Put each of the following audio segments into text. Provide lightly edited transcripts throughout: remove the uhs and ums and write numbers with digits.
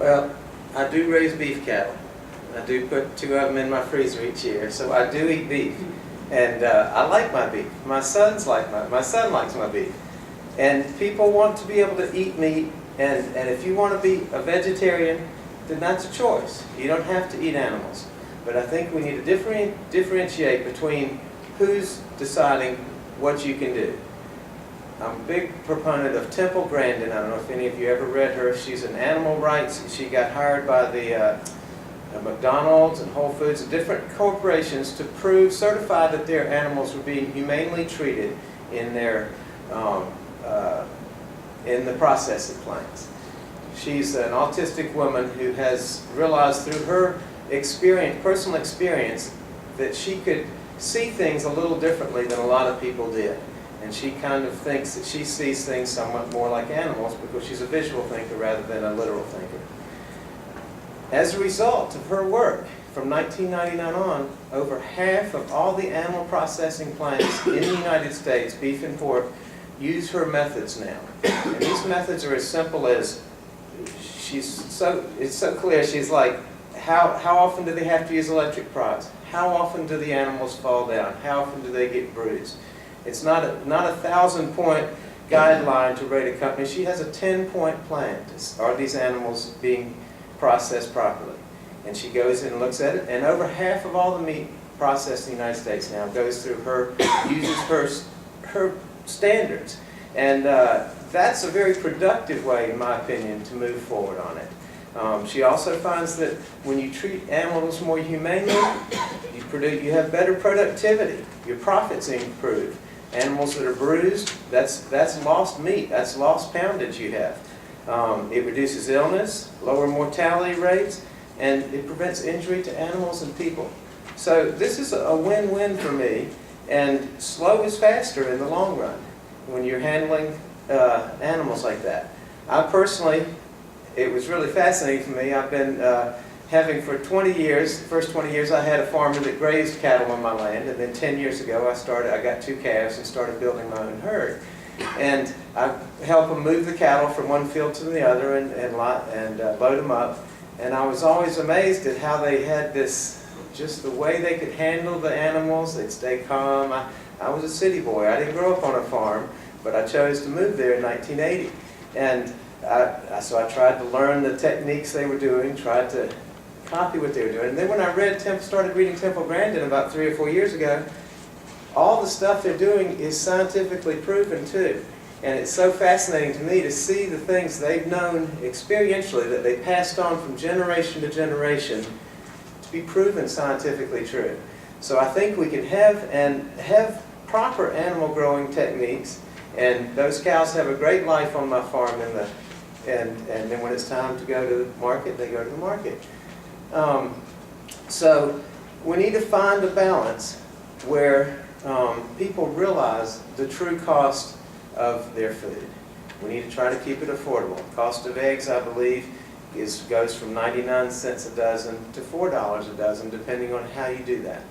Well, I do raise beef cattle. I do put 2 of them in my freezer each year, so I do eat beef. And I like my beef. My son likes my beef. And people want to be able to eat meat, and if you want to be a vegetarian, then that's a choice. You don't have to eat animals. But I think we need to differentiate between who's deciding what you can do. I'm a big proponent of Temple Grandin. I don't know if any of you ever read her. She's an animal rights. She got hired by the McDonald's and Whole Foods and different corporations to certify that their animals were being humanely treated in their in the processing plants. She's an autistic woman who has realized through her personal experience, that she could see things a little differently than a lot of people did. And she kind of thinks that she sees things somewhat more like animals because she's a visual thinker rather than a literal thinker. As a result of her work, from 1999 on, over half of all the animal processing plants in the United States, beef and pork, use her methods now. And these methods are as simple as, it's so clear, she's like, how often do they have to use electric prods? How often do the animals fall down? How often do they get bruised? It's not a 1,000-point guideline to rate a company. She has a 10-point plan. Are these animals being processed properly? And she goes in and looks at it, and over half of all the meat processed in the United States now goes through her, uses her standards. And that's a very productive way, in my opinion, to move forward on it. She also finds that when you treat animals more humanely, you have better productivity. Your profits improve. Animals that are bruised, that's lost meat, that's lost poundage you have. It reduces illness, lower mortality rates, and it prevents injury to animals and people. So this is a win-win for me, and slow is faster in the long run when you're handling animals like that. I personally, it was really fascinating for me. I've been having for 20 years, the first 20 years I had a farmer that grazed cattle on my land, and then 10 years ago I got 2 calves and started building my own herd. And I help them move the cattle from one field to the other and load them up. And I was always amazed at how they had this, just the way they could handle the animals. They'd stay calm. I was a city boy. I didn't grow up on a farm, but I chose to move there in 1980. And so I tried to learn the techniques they were doing, tried to copy what they were doing. And then when I started reading Temple Grandin about 3 or 4 years ago, all the stuff they're doing is scientifically proven too. And it's so fascinating to me to see the things they've known experientially that they passed on from generation to generation to be proven scientifically true. So I think we can have proper animal growing techniques, and those cows have a great life on my farm and then when it's time to go to the market, they go to the market. So we need to find a balance where people realize the true cost of their food. We need to try to keep it affordable. The cost of eggs, I believe, goes from 99 cents a dozen to $4 a dozen, depending on how you do that.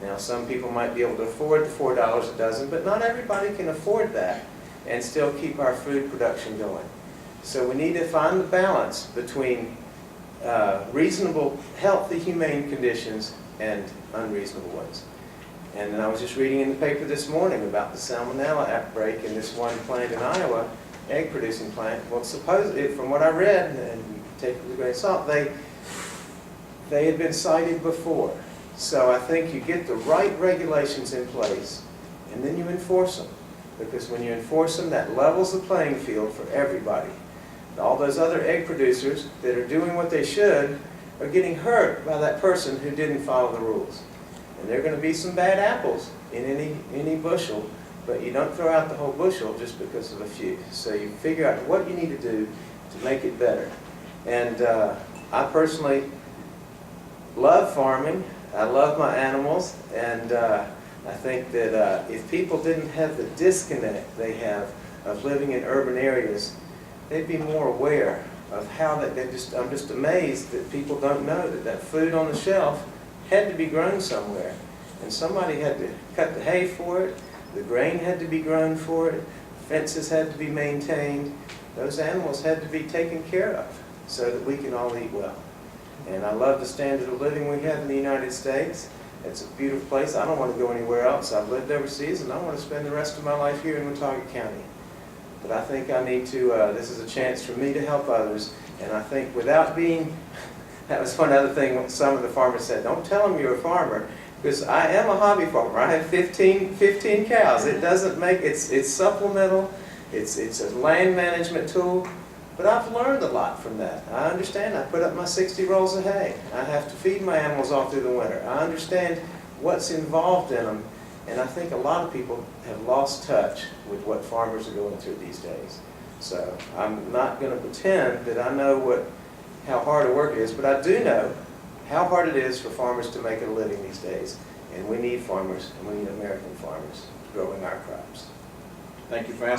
Now, some people might be able to afford the $4 a dozen, but not everybody can afford that and still keep our food production going. So we need to find the balance between reasonable, healthy, humane conditions and unreasonable ones. And then I was just reading in the paper this morning about the salmonella outbreak in this one plant in Iowa, egg-producing plant. Well, supposedly, from what I read, and you take it with a grain of salt, they had been cited before. So I think you get the right regulations in place, and then you enforce them. Because when you enforce them, that levels the playing field for everybody. All those other egg producers that are doing what they should are getting hurt by that person who didn't follow the rules. And there are going to be some bad apples in any bushel, but you don't throw out the whole bushel just because of a few. So you figure out what you need to do to make it better. And I personally love farming. I love my animals, and I think that if people didn't have the disconnect they have of living in urban areas, they'd be more aware of how that I'm just amazed that people don't know that food on the shelf had to be grown somewhere. And somebody had to cut the hay for it, the grain had to be grown for it, fences had to be maintained, those animals had to be taken care of. so that we can all eat well. And I love the standard of living we have in the United States. It's a beautiful place. I don't want to go anywhere else. I've lived overseas, and I want to spend the rest of my life here in Watauga County. But I think I need to, this is a chance for me to help others. And I think without being, that was one other thing some of the farmers said, don't tell them you're a farmer. Because I am a hobby farmer. I have 15 cows. It doesn't make, it's supplemental. It's a land management tool. But I've learned a lot from that. I understand. I put up my 60 rolls of hay. I have to feed my animals all through the winter. I understand what's involved in them. And I think a lot of people have lost touch with what farmers are going through these days. So I'm not going to pretend that I know how hard a work it is, but I do know how hard it is for farmers to make a living these days. And we need farmers, and we need American farmers growing our crops. Thank you for asking.